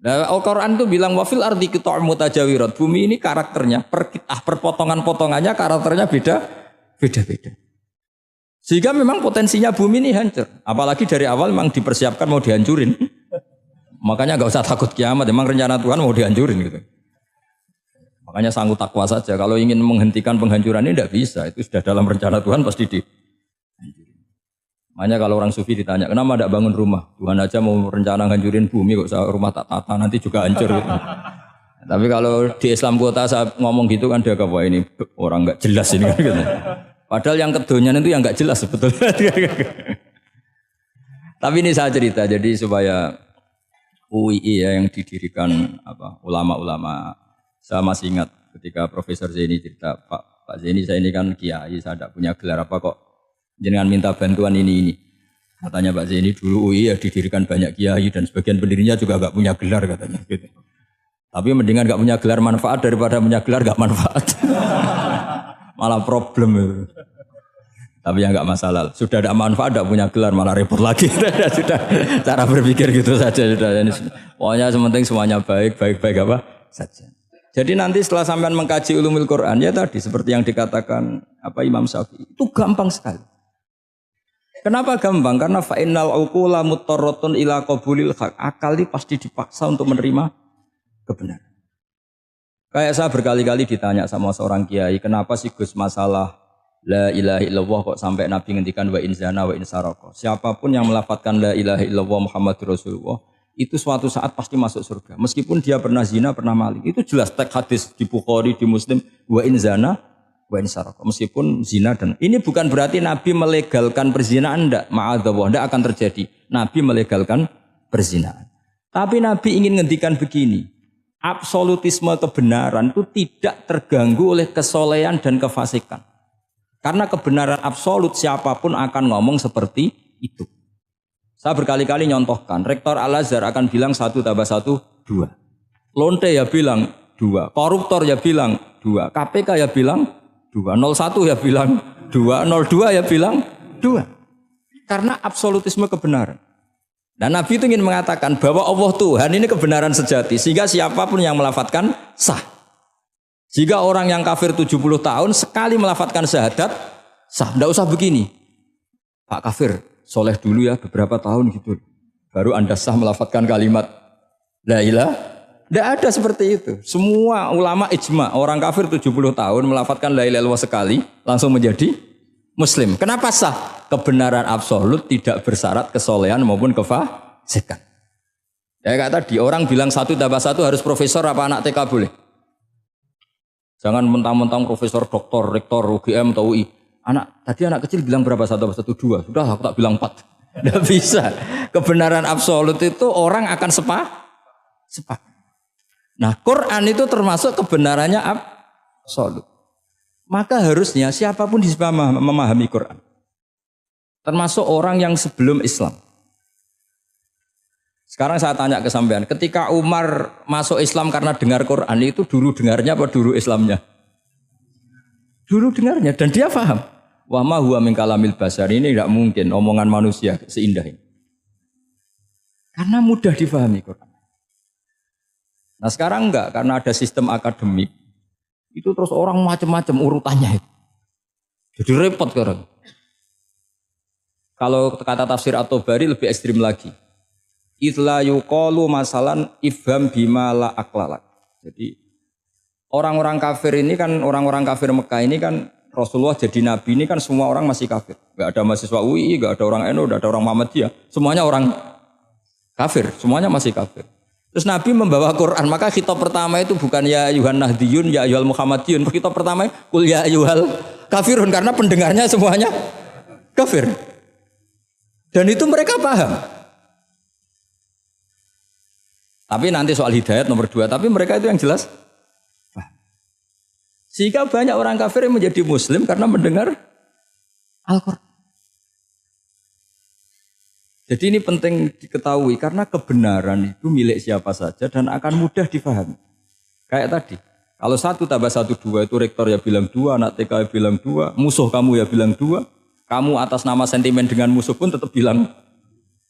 Nah, Al-Quran itu bilang wafil ardi qita'um mutajawirat. Bumi ini karakternya per potongan-potongannya karakternya beda-beda. Sehingga memang potensinya bumi ini hancur. Apalagi dari awal memang dipersiapkan mau dihancurin. Makanya nggak usah takut kiamat. Memang rencana Tuhan mau dihancurin gitu. Makanya sanggup takwa saja. Kalau ingin menghentikan penghancuran ini tidak bisa. Itu sudah dalam rencana Tuhan pasti dihancurin. Makanya kalau orang sufi ditanya, kenapa tidak bangun rumah? Tuhan aja mau rencana ngancurin bumi, kok rumah tak tata nanti juga hancur. Gitu. Tapi kalau di Islam kota saya ngomong gitu kan dia wah ini orang nggak jelas ini kan gitu. Padahal yang kedonyan itu yang nggak jelas sebetulnya. Tapi ini saya cerita jadi supaya UII ya yang didirikan ulama-ulama. Saya masih ingat ketika Profesor Zaini cerita, Pak Zaini saya ini kan kiai, saya tidak punya gelar apa kok jangan minta bantuan ini. Katanya Pak Zaini dulu UI ya didirikan banyak kiai dan sebagian pendirinya juga enggak punya gelar katanya gitu. Tapi mendingan enggak punya gelar manfaat daripada punya gelar enggak manfaat. Malah problem itu. Tapi ya enggak masalah. Sudah ada manfaat enggak punya gelar malah repot lagi. Sudah cara berpikir gitu saja sudah. Pokoknya sementing semuanya baik apa saja. Jadi nanti setelah sampean mengkaji ulumul Quran ya tadi seperti yang dikatakan Imam Syafi'i itu gampang sekali. Kenapa gampang? Karena fa'innal uqula muttarratun ila qabulil haq. Akal ini pasti dipaksa untuk menerima kebenaran. Kayak saya berkali-kali ditanya sama seorang kiai, kenapa sih Gus masalah la ilaha illallah kok sampai Nabi ngendikan wa in zana wa in saraka. Siapapun yang melafadzkan la ilaha illallah Muhammadur Rasulullah itu suatu saat pasti masuk surga. Meskipun dia pernah zina, pernah maling. Itu jelas teks hadis di Bukhari, di Muslim, wa in zana wa in saraka. Meskipun zina dan ini bukan berarti Nabi melegalkan perzinahan, enggak, ma'adzallah, enggak akan terjadi. Nabi melegalkan perzinahan. Tapi Nabi ingin ngendikan begini. Absolutisme kebenaran itu tidak terganggu oleh kesolehan dan kefasikan. Karena kebenaran absolut siapapun akan ngomong seperti itu. Saya berkali-kali nyontohkan, Rektor Al-Azhar akan bilang 1 tambah 1, 2. Lonte ya bilang 2, koruptor ya bilang 2, KPK ya bilang 2, 01 ya bilang 2, 02 ya bilang 2. Karena absolutisme kebenaran. Dan Nabi itu ingin mengatakan bahwa Allah Tuhan ini kebenaran sejati. Sehingga siapapun yang melafadzkan sah. Jika orang yang kafir 70 tahun sekali melafadzkan syahadat sah. Tidak usah begini. Pak kafir, soleh dulu ya beberapa tahun gitu. Baru Anda sah melafadzkan kalimat la ilaha. Tidak ada seperti itu. Semua ulama ijma. Orang kafir 70 tahun melafadzkan la ilaha illallah sekali langsung menjadi Muslim. Kenapa sah? Kebenaran absolut tidak bersyarat kesolehan maupun kefasikan. Ya kayak tadi, orang bilang 1 tambah 1 harus profesor apa anak TK boleh? Jangan mentang-mentang profesor, doktor, rektor, UGM atau UI. Tadi anak kecil bilang berapa 1 tambah 1, 2. Sudah aku tak bilang 4. Tidak bisa. Kebenaran absolut itu orang akan sepakat. Nah, Quran itu termasuk kebenarannya absolut. Maka harusnya siapapun bisa memahami Quran. Termasuk orang yang sebelum Islam. Sekarang saya tanya ke sampean, ketika Umar masuk Islam karena dengar Quran itu dulu dengarnya apa dulu Islamnya? Dulu dengarnya dan dia paham. Wa ma huwa min kalamil basar, ini tidak mungkin omongan manusia seindah ini. Karena mudah difahami Quran. Nah sekarang enggak, karena ada sistem akademik. Itu terus orang macam-macam urutannya itu. Jadi repot sekarang. Kalau kata tafsir At-Tabari lebih ekstrim lagi. Itla yuqalu masalan ifham bima la aqlalak. Jadi orang-orang kafir ini kan, orang-orang kafir Mekah ini kan Rasulullah jadi nabi ini kan semua orang masih kafir. Enggak ada mahasiswa UI, enggak ada orang NU, enggak ada orang Muhammadiyah. Semuanya orang kafir, semuanya masih kafir. Terus Nabi membawa Quran, maka khitab pertama itu bukan ya ayyuhan nahdiyun, ya ayyuhal muhammadiyun. Khitab pertama kul ya ayyuhal kafirun, karena pendengarnya semuanya kafir. Dan itu mereka paham. Tapi nanti soal hidayat nomor 2, tapi mereka itu yang jelas paham. Sehingga banyak orang kafir yang menjadi muslim karena mendengar Al-Quran. Jadi ini penting diketahui karena kebenaran itu milik siapa saja dan akan mudah difahami. Kayak tadi, kalau 1 tambah 1, 2 itu rektor ya bilang 2, anak TK ya bilang 2, musuh kamu ya bilang 2, kamu atas nama sentimen dengan musuh pun tetap bilang.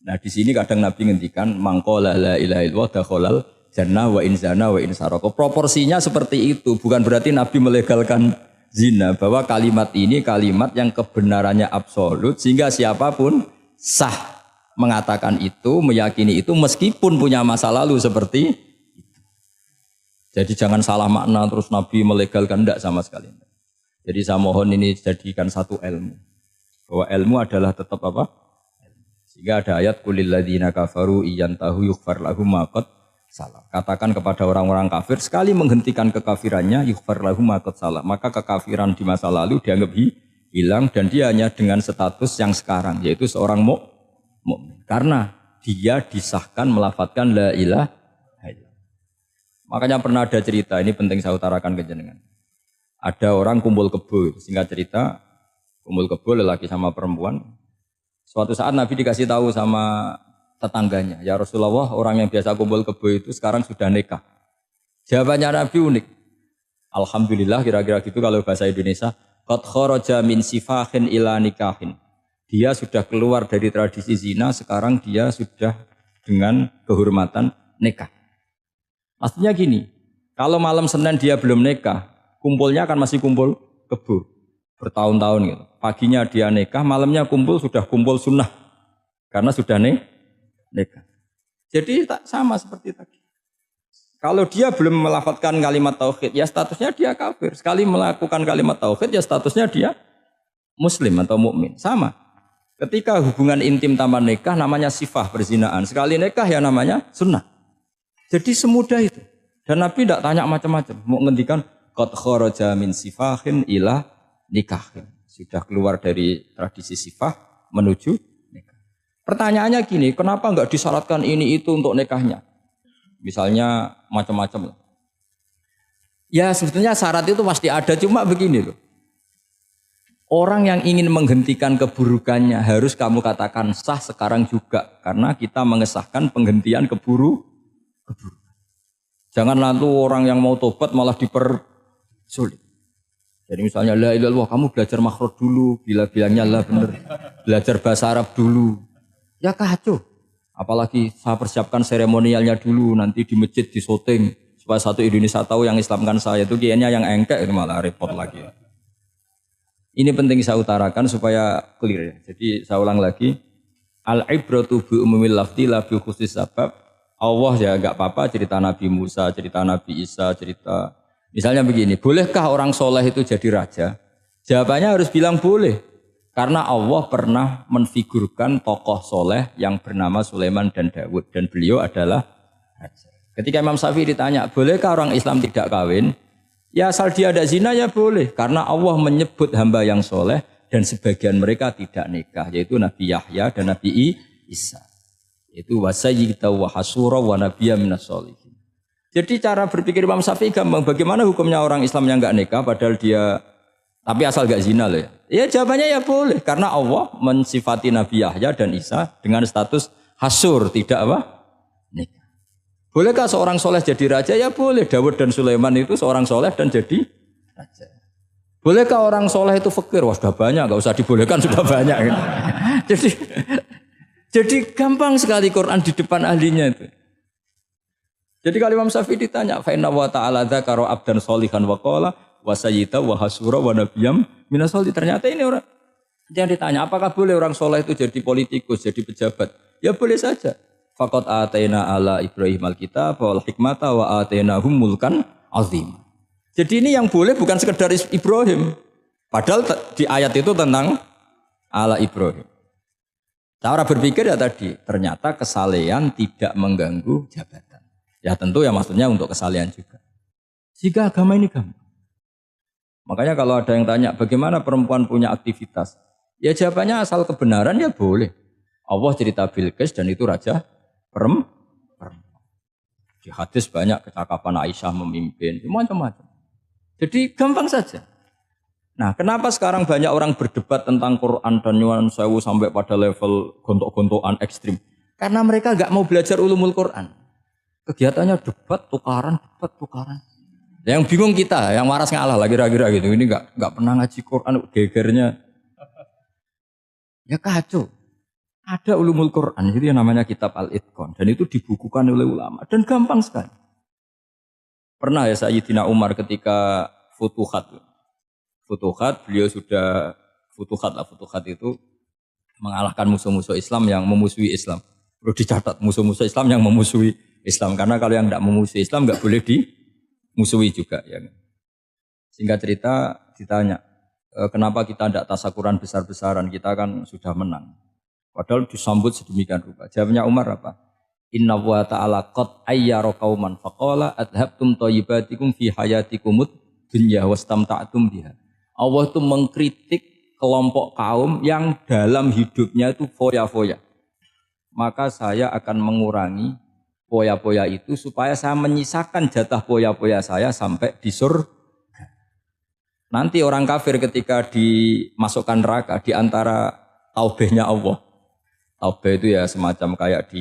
Nah di sini kadang Nabi ngendikan mangqala la ilaha illallah dakhalal jannah wa in zana wa in saraka. Proporsinya seperti itu, bukan berarti Nabi melegalkan zina, bahwa kalimat ini kalimat yang kebenarannya absolut sehingga siapapun sah mengatakan itu, meyakini itu meskipun punya masa lalu seperti itu. Jadi jangan salah makna terus Nabi melegalkan, enggak sama sekali. Jadi saya mohon ini jadikan satu ilmu. Bahwa ilmu adalah tetap apa? Sehingga ada ayat qulil ladzina kafaru iyantahu yughfar lahum ma qad salah. Katakan kepada orang-orang kafir sekali menghentikan kekafirannya yughfar lahum ma qad salah. Maka kekafiran di masa lalu dianggap hilang dan dia hanya dengan status yang sekarang yaitu seorang mukmin. Karena dia disahkan melafadzkan la ilaha illallah. Makanya pernah ada cerita, ini penting saya utarakan ke jenengan. Ada orang kumpul kebo, singkat cerita, kumpul kebo lelaki sama perempuan. Suatu saat Nabi dikasih tahu sama tetangganya, ya Rasulullah, orang yang biasa kumpul kebo itu sekarang sudah nikah. Jawabannya Nabi unik. Alhamdulillah, kira-kira gitu kalau bahasa Indonesia, qad kharaja min sifahin ila nikahin. Dia sudah keluar dari tradisi zina, sekarang dia sudah dengan kehormatan nikah. Maksudnya gini, kalau malam Senin dia belum nikah, kumpulnya kan masih kumpul kebo. bertahun-tahun gitu. Paginya dia nikah, malamnya sudah kumpul sunnah karena sudah nikah. Jadi tak sama seperti tadi. Kalau dia belum melafalkan kalimat tauhid, ya statusnya dia kafir. Sekali melakukan kalimat tauhid, ya statusnya dia muslim atau mukmin. Sama. Ketika hubungan intim tanpa nikah namanya sifah perzinaan. Sekali nikah ya namanya sunnah. Jadi semudah itu. Dan Nabi tidak tanya macam-macam. Mau ngendikan qad kharaja min sifahin ila nikahin. Sudah keluar dari tradisi sifah menuju nikah. Pertanyaannya gini, kenapa enggak disyaratkan ini itu untuk nikahnya? Misalnya macam-macam. Ya sebetulnya syarat itu pasti ada, cuma begini loh. Orang yang ingin menghentikan keburukannya harus kamu katakan sah sekarang juga. Karena kita mengesahkan penghentian keburukan. Jangan lalu orang yang mau tobat malah dipersulit. Jadi misalnya la ilaha illallah, kamu belajar makhraj dulu, bila bilangnya la benar. Belajar bahasa Arab dulu. Ya kacau. Apalagi saya persiapkan seremonialnya dulu, nanti di masjid di syuting supaya satu Indonesia tahu yang Islamkan saya itu kiainya yang engkek, itu malah repot lagi. Ini penting saya utarakan supaya clear ya. Jadi saya ulang lagi, al-ibratu bi umumil lafzi la bi khusus sabab. Allah ya enggak apa-apa cerita Nabi Musa, cerita Nabi Isa, cerita misalnya begini, bolehkah orang soleh itu jadi raja? Jawabannya harus bilang boleh. Karena Allah pernah menfigurkan tokoh soleh yang bernama Sulaiman dan Daud. Dan beliau adalah raja. Ketika Imam Syafi'i ditanya, bolehkah orang Islam tidak kawin? Ya asal dia ada zina ya boleh. Karena Allah menyebut hamba yang soleh dan sebagian mereka tidak nikah. Yaitu Nabi Yahya dan Nabi Isa. Itu wasayyida wa hasura wa nabiyya minas sholihin. Jadi cara berpikir Imam Syafi'i gampang. Bagaimana hukumnya orang Islam yang enggak nikah padahal dia tapi asal enggak zina loh ya. Ya jawabannya ya boleh karena Allah mensifati Nabi Yahya dan Isa dengan status hasur, tidak apa? Nikah. Bolehkah seorang soleh jadi raja? Ya boleh. Daud dan Sulaiman itu seorang soleh dan jadi raja. Bolehkah orang soleh itu fakir? Wah sudah banyak, enggak usah dibolehkan sudah banyak. Jadi gampang sekali Quran di depan ahlinya itu. Jadi kalau Imam Syafi'i ditanya, fa inna wa ta'ala dzakara abdan sholihan wa qala wa sayyida wa hasura wa nabiyyam minas sholihin. Ternyata ini orang yang ditanya, apakah boleh orang soleh itu jadi politikus, jadi pejabat? Ya boleh saja. Faqad ataina ala Ibrahim alkitab wal hikmata wa atainahum mulkan azim. Jadi ini yang boleh bukan sekedar Ibrahim. Padahal di ayat itu tentang ala Ibrahim. Cara berpikir ya tadi, ternyata kesalehan tidak mengganggu jabatan. Ya tentu ya maksudnya untuk kesalehan juga. Jika agama ini gampang. Makanya kalau ada yang tanya bagaimana perempuan punya aktivitas. Ya jawabannya asal kebenaran ya boleh. Allah cerita Bilqis dan itu raja perempuan. Di hadis banyak kecakapan Aisyah memimpin. Macam-macam. Jadi gampang saja. Nah kenapa sekarang banyak orang berdebat tentang Quran dan nyuwun sewu sampai pada level gontok-gontokan ekstrim. Karena mereka gak mau belajar ulumul Quran. Kegiatannya debat, tukaran. Yang bingung kita, yang waras ngalah lah kira-kira gitu. Ini nggak pernah ngaji Quran, gegernya. Ya kacau. Ada ulumul Quran, itu yang namanya kitab Al-Itqan. Dan itu dibukukan oleh ulama. Dan gampang sekali. Pernah ya Sayyidina Umar ketika Futuhat. Beliau sudah Futuhat itu mengalahkan musuh-musuh Islam yang memusuhi Islam. Perlu dicatat, musuh-musuh Islam yang memusuhi Islam, karena kalau yang tidak memusuhi Islam nggak boleh dimusuhi juga. Ya. Singkat cerita ditanya, kenapa kita tidak tasakuran besar-besaran? Kita kan sudah menang. Padahal disambut sedemikian rupa. Jawabnya Umar apa? Inna wa ta'ala qad ayyara qauman faqala adhabtum thayyibatikum fi hayatikumud dunya wastamta'tum biha. Allah itu mengkritik kelompok kaum yang dalam hidupnya itu foya-foya. Maka saya akan mengurangi poya-poya itu supaya saya menyisakan jatah poya-poya saya sampai di surga. Nanti orang kafir ketika dimasukkan neraka di antara taubehnya Allah. Taubeh itu ya semacam kayak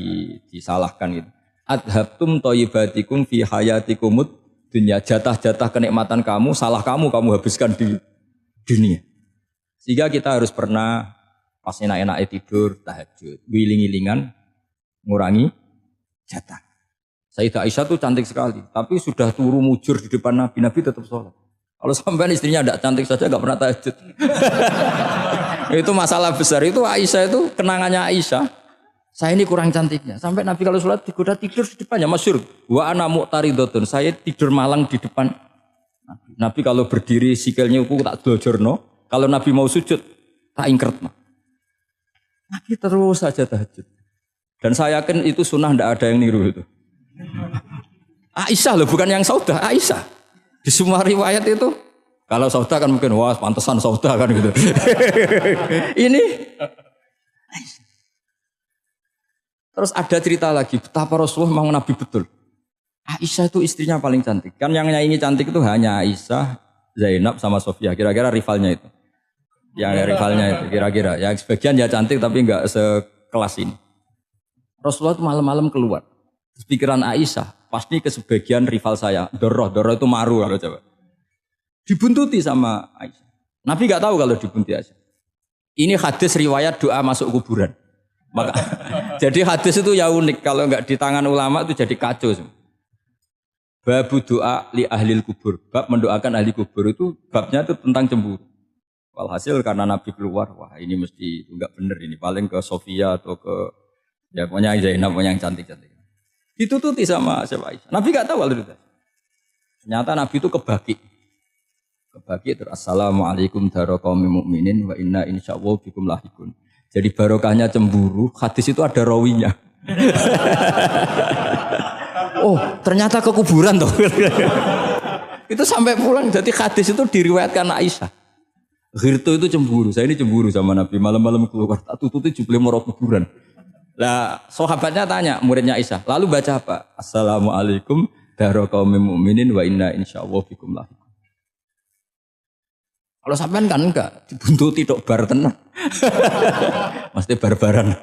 disalahkan gitu. Adhabtum thayyibatikum fi hayatikumud dunya. Jatah-jatah kenikmatan kamu, salah kamu habiskan di dunia. Sehingga kita harus pernah pas enak-enak tidur, tahajud, wiling-wilingan, ngurangi jatah. Sayyidah Aisyah itu cantik sekali, tapi sudah turu mujur di depan Nabi tetap sholat. Kalau sampai istrinya tidak cantik saja nggak pernah tahajud. Itu masalah besar. Itu Aisyah itu kenangannya Aisyah. Saya ini kurang cantiknya. Sampai Nabi kalau sholat digoda tidur di depannya. Masyhur. Wa ana mu'taridotun. Saya tidur malang di depan Nabi. Nabi kalau berdiri sikilnya aku tak dojorno. Kalau Nabi mau sujud tak ingkert. Nabi terus saja tahajud. Dan saya yakin itu sunnah tidak ada yang niru itu. Aisyah loh, bukan yang Saudah, Aisyah. Di semua riwayat itu, kalau Saudah kan mungkin, wah pantesan Saudah kan gitu. Ini, terus ada cerita lagi, betapa Rasulullah memang Nabi betul. Aisyah itu istrinya paling cantik. Kan yang nyanyi cantik itu hanya Aisyah, Zainab sama Sofia. Kira-kira rivalnya itu. Yang rivalnya itu, kira-kira. Yang sebagian ya cantik tapi enggak sekelas ini. Rasulullah itu malam-malam keluar. Terus pikiran Aisyah, pasti ke sebagian rival saya. Doroh itu maru kalau coba. Dibuntuti sama Aisyah. Nabi nggak tahu kalau dibuntuti Aisyah. Ini hadis riwayat doa masuk kuburan. Maka, jadi hadis itu ya unik. Kalau nggak di tangan ulama itu jadi kacau. Babu doa li ahlil kubur. Bab mendoakan ahli kubur itu babnya itu tentang cemburu. Walhasil karena Nabi keluar, wah ini mesti nggak bener ini. Paling ke Sofia atau ke ya pokoknya Zainab, pokoknya yang cantik-cantik. Ditututi sama siapa Aisyah. Nabi nggak tahu kalau itu. Ternyata Nabi itu kebagi terus assalamualaikum daraqaumil mukminin wa inna insyaallah bikum lahikun. Jadi barokahnya cemburu, hadis itu ada rawinya. Oh, ternyata ke kuburan toh. Itu sampai pulang jadi hadis itu diriwayatkan Aisyah. Ghirtu itu cemburu, saya ini cemburu sama Nabi malam-malam keluar tak tututi jubli moro kuburan. Lah sahabatnya tanya muridnya Aisyah, lalu baca apa? Assalamualaikum daraqaumil mukminin wa inna insyaallah bikum lahikun. Kalau sampean kan enggak dibuntuti tok bar tenan. Mesti barbaran.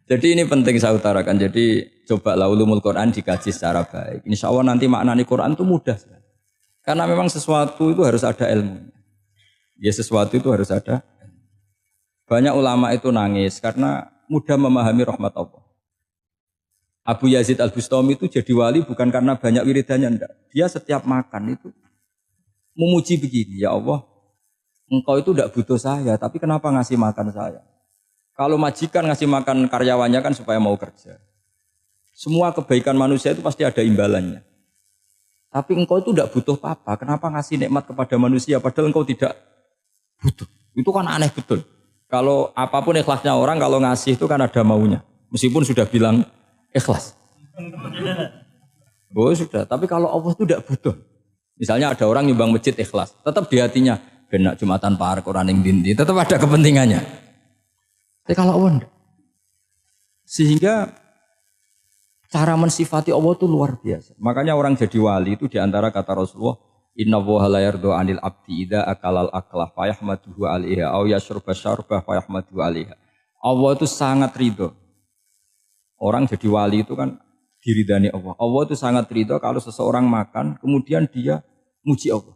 Jadi ini penting saya utarakan. Jadi coba ulumul Quran dikaji secara baik. Insya Allah nanti maknani Quran itu mudah. Karena memang sesuatu itu harus ada ilmu. Ya sesuatu itu harus ada. Banyak ulama itu nangis karena mudah memahami rahmat Allah. Abu Yazid Al-Bustami itu jadi wali bukan karena banyak wiridannya, enggak. Dia setiap makan itu memuji begini, ya Allah, engkau itu enggak butuh saya, tapi kenapa ngasih makan saya? Kalau majikan ngasih makan karyawannya kan supaya mau kerja. Semua kebaikan manusia itu pasti ada imbalannya. Tapi engkau itu enggak butuh apa-apa, kenapa ngasih nikmat kepada manusia padahal engkau tidak butuh? Itu kan aneh betul. Kalau apapun ikhlasnya orang, kalau ngasih itu kan ada maunya. Meskipun sudah bilang ikhlas. Oh sudah, tapi kalau Allah itu tidak butuh. Misalnya ada orang nyumbang masjid ikhlas, tetap di hatinya, benak Jumatan Par, Quran yang dindi, tetap ada kepentingannya. Tapi kalau Allah enggak. Sehingga cara mensifati Allah itu luar biasa. Makanya orang jadi wali itu diantara kata Rasulullah, Inna woha la yardo anil abdi idha akalal aklah fayahmaduhu alaiha au yashrba syarbah fayahmaduhu alaiha. Allah itu sangat ridho. Orang jadi wali itu kan diridani Allah. Allah itu sangat ridho kalau seseorang makan kemudian dia muji Allah.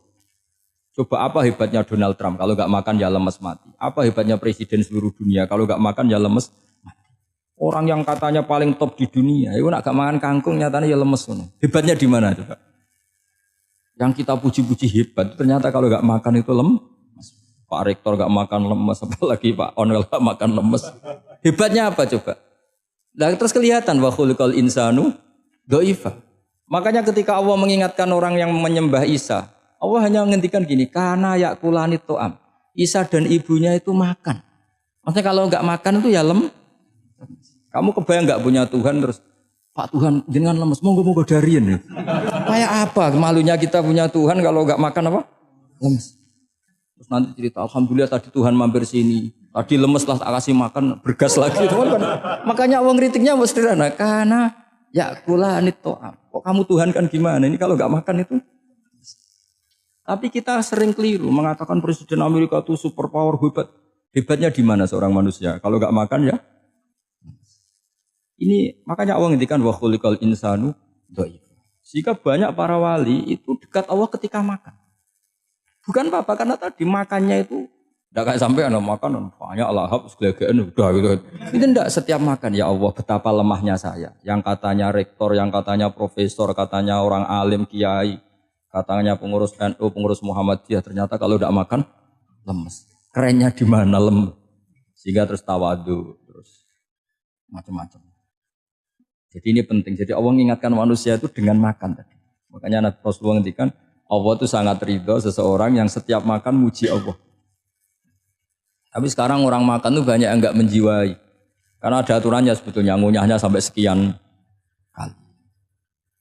Coba apa hebatnya Donald Trump kalau gak makan ya lemes mati. Apa hebatnya presiden seluruh dunia kalau gak makan ya lemes mati. Orang yang katanya paling top di dunia itu nak gak makan kangkung nyatanya ya lemes. Hebatnya di mana coba? Yang kita puji-puji hebat, ternyata kalau nggak makan itu lemes. Pak Rektor nggak makan lemes, apalagi Pak Onel nggak makan lemes. Hebatnya apa coba? Nah, terus kelihatan wa khuliqal insanu dhaifa. Makanya ketika Allah mengingatkan orang yang menyembah Isa, Allah hanya menghentikan gini, karena yakulani to'am. Isa dan ibunya itu makan. Maksudnya kalau nggak makan itu ya lemes. Kamu kebayang nggak punya Tuhan terus Pak Tuhan jangan lemes, monggo darian ya. Kayak apa malunya kita punya Tuhan kalau nggak makan apa? Lemes. Terus nanti cerita, alhamdulillah tadi Tuhan mampir sini. Tadi lemes lah tak kasih makan, bergas lagi. Kan? Makanya uang kritiknya mesti sederhana. Karena ya kula to'am. Kok kamu Tuhan kan gimana? Ini kalau nggak makan itu. Tapi kita sering keliru mengatakan Presiden Amerika itu super power hebat. Hebatnya di mana seorang manusia? Kalau nggak makan ya. Ini makanya Allah ngendikan wa khuliqal insanu dhaif. Jika banyak para wali itu dekat Allah ketika makan. Bukan apa-apa karena tadi makannya itu enggak kayak sampai ana makan banyak lahap segelegean udah gitu. Itu enggak setiap makan ya Allah betapa lemahnya saya. Yang katanya rektor, yang katanya profesor, katanya orang alim kiai, Katanya pengurus NU, pengurus Muhammadiyah, ternyata kalau tidak makan lemes. Kerennya di mana lemes? Sehingga terus tawadu, terus macam-macam. Jadi ini penting. Jadi Allah mengingatkan manusia itu dengan makan tadi. Makanya Nabi Rasulullah ngendikan Allah itu sangat ridho seseorang yang setiap makan muji Allah. Tapi sekarang orang makan itu banyak yang enggak menjiwai. Karena ada aturannya sebetulnya, ngunyahnya sampai sekian kali.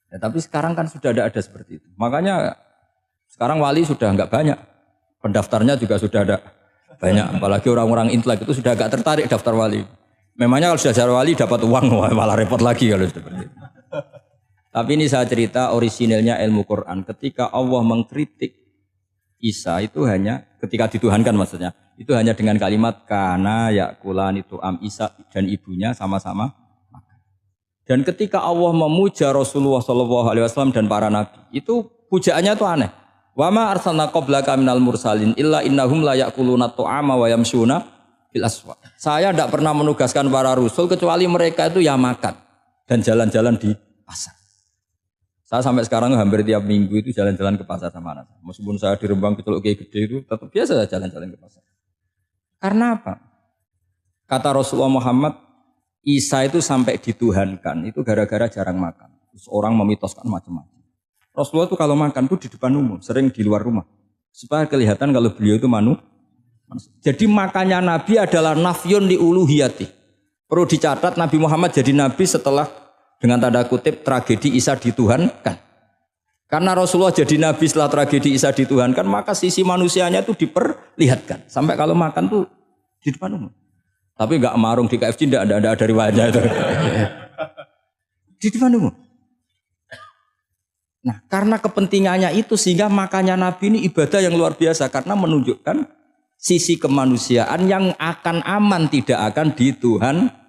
Ya, tapi sekarang kan sudah ada seperti itu. Makanya sekarang wali sudah enggak banyak. Pendaftarnya juga sudah ada banyak. Apalagi orang-orang intelek itu sudah agak tertarik daftar wali. Memangnya kalau sudah jadi wali dapat uang, malah repot lagi kalau seperti itu. Tapi ini saya cerita orisinilnya ilmu Quran. Ketika Allah mengkritik Isa itu hanya, ketika dituhankan maksudnya, itu hanya dengan kalimat kana yakulan itu Isa dan ibunya sama-sama makan. Dan ketika Allah memuja Rasulullah SAW dan para nabi, itu pujaannya itu aneh. Wa ma arsalna qablaka minal mursalin illa innahum la yakuluna ta'ama wa yamshuna fil aswaq. Saya tidak pernah menugaskan para rasul kecuali mereka itu ya makan dan jalan-jalan di pasar. Saya sampai sekarang hampir tiap minggu itu jalan-jalan ke pasar sama anak. Meskipun saya di Rembang Kecelok kayak gede itu tetap biasa jalan-jalan ke pasar. Karena apa? Kata Rasulullah Muhammad, Isa itu sampai dituhankan itu gara-gara jarang makan. Terus orang memitoskan macam-macam. Rasulullah itu kalau makan itu di depan umum, sering di luar rumah. Supaya kelihatan kalau beliau itu manusia. Jadi makannya Nabi adalah nafyun li uluhiyati. Perlu dicatat Nabi Muhammad jadi Nabi setelah dengan tanda kutip tragedi Isa dituhankan. Karena Rasulullah jadi Nabi setelah tragedi Isa dituhankan, maka sisi manusianya itu diperlihatkan. Sampai kalau makan tuh di depan umum. Tapi enggak marung di KFC, enggak ada riwayatnya itu. Di depan umum. Nah, karena kepentingannya itu sehingga makannya Nabi ini ibadah yang luar biasa karena menunjukkan sisi kemanusiaan yang akan aman, tidak akan dituhankan.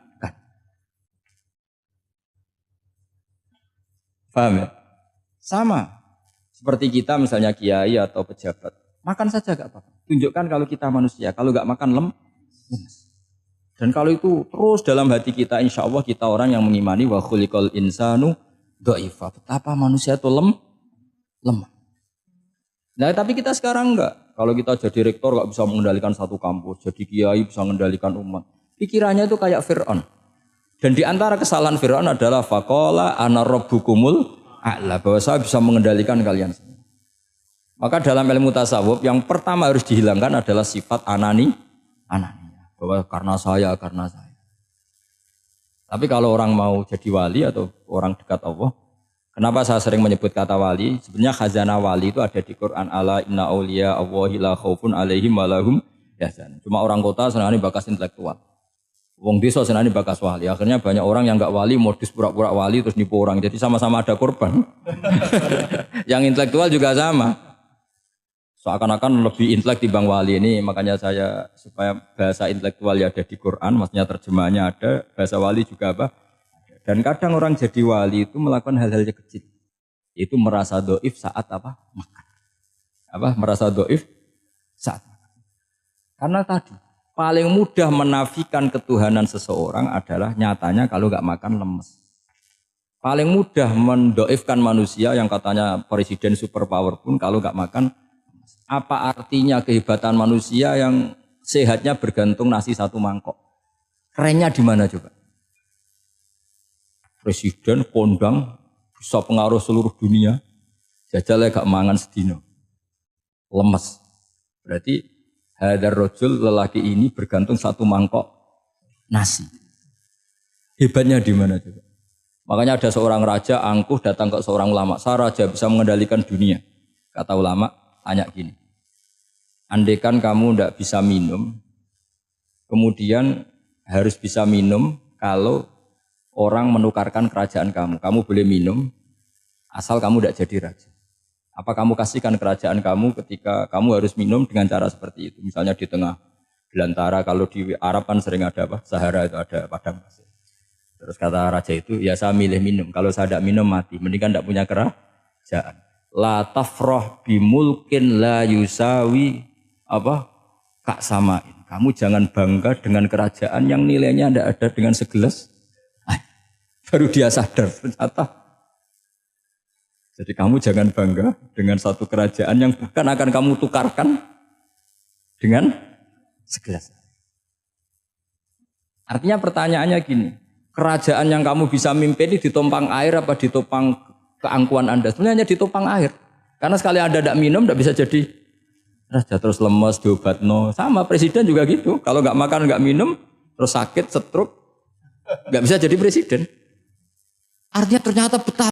Paham ya? Sama. Seperti kita misalnya kiai atau pejabat. Makan saja gak apa-apa. Tunjukkan kalau kita manusia. Kalau gak makan lemes. Dan kalau itu terus dalam hati kita, insya Allah kita orang yang mengimani wa khuliqal insanu dha'ifa. Betapa manusia itu lemah. Nah, tapi kita sekarang enggak. Kalau kita jadi rektor enggak bisa mengendalikan satu kampus, jadi kiai bisa mengendalikan umat. Pikirannya itu kayak Fir'aun. Dan di antara kesalahan Fir'aun adalah faqala ana rabbukumul a'la, bahwa saya bisa mengendalikan kalian semua. Maka dalam ilmu tasawuf yang pertama harus dihilangkan adalah sifat anani, bahwa karena saya. Tapi kalau orang mau jadi wali atau orang dekat Allah, kenapa saya sering menyebut kata wali? Sebenarnya khazanah wali itu ada di Quran. Ala inna awliya Allahi la khaufun alaihim wa lahum yahzanun. Cuma orang kota senangnya bakas intelektual. Wong desa senangnya bakas wali. Akhirnya banyak orang yang enggak wali modus pura-pura wali terus nipu orang. Jadi sama-sama ada korban. Yang intelektual juga sama. Seakan-akan lebih intelek dibanding wali ini, makanya saya supaya bahasa intelektual ya ada di Quran, maksudnya terjemahannya ada, bahasa wali juga apa. Dan kadang orang jadi wali itu melakukan hal-hal yang kecil. Itu merasa doif saat apa? Makan. Merasa doif saat makan. Karena tadi, paling mudah menafikan ketuhanan seseorang adalah nyatanya kalau nggak makan lemes. Paling mudah mendoifkan manusia yang katanya presiden superpower pun kalau nggak makan. Apa artinya kehebatan manusia yang sehatnya bergantung nasi satu mangkok? Kerennya di mana coba? Presiden kondang bisa pengaruh seluruh dunia. Jajal gak mangan sedino. Lemes. Berarti hadar rojul lelaki ini bergantung satu mangkok nasi. Hebatnya di mana coba? Makanya ada seorang raja angkuh datang ke seorang ulama. Saya raja bisa mengendalikan dunia. Kata ulama, tanya gini. Andaikan kamu tidak bisa minum, kemudian harus bisa minum kalau orang menukarkan kerajaan kamu. Kamu boleh minum, asal kamu tidak jadi raja. Apa kamu kasihkan kerajaan kamu ketika kamu harus minum dengan cara seperti itu? Misalnya di tengah belantara, kalau di Arab kan sering ada apa? Sahara itu ada padang pasir. Terus kata raja itu, ya saya milih minum. Kalau saya tidak minum mati, mendingan tidak punya kerajaan. La tafrah bimulkin la yusawi kak samain. Kamu jangan bangga dengan kerajaan yang nilainya tidak ada dengan segelas. Baru dia sadar ternyata Jadi kamu jangan bangga dengan satu kerajaan yang bahkan akan kamu tukarkan dengan segelas. Artinya pertanyaannya gini, kerajaan yang kamu bisa mimpin ini ditopang air apa ditopang keangkuhan Anda? Sebenarnya ditopang air. Karena sekali Anda tidak minum tidak bisa jadi raja, terus lemes, diobatno. Sama presiden juga gitu. Kalau nggak makan nggak minum, terus sakit, stroke, nggak bisa jadi presiden. Artinya ternyata betapa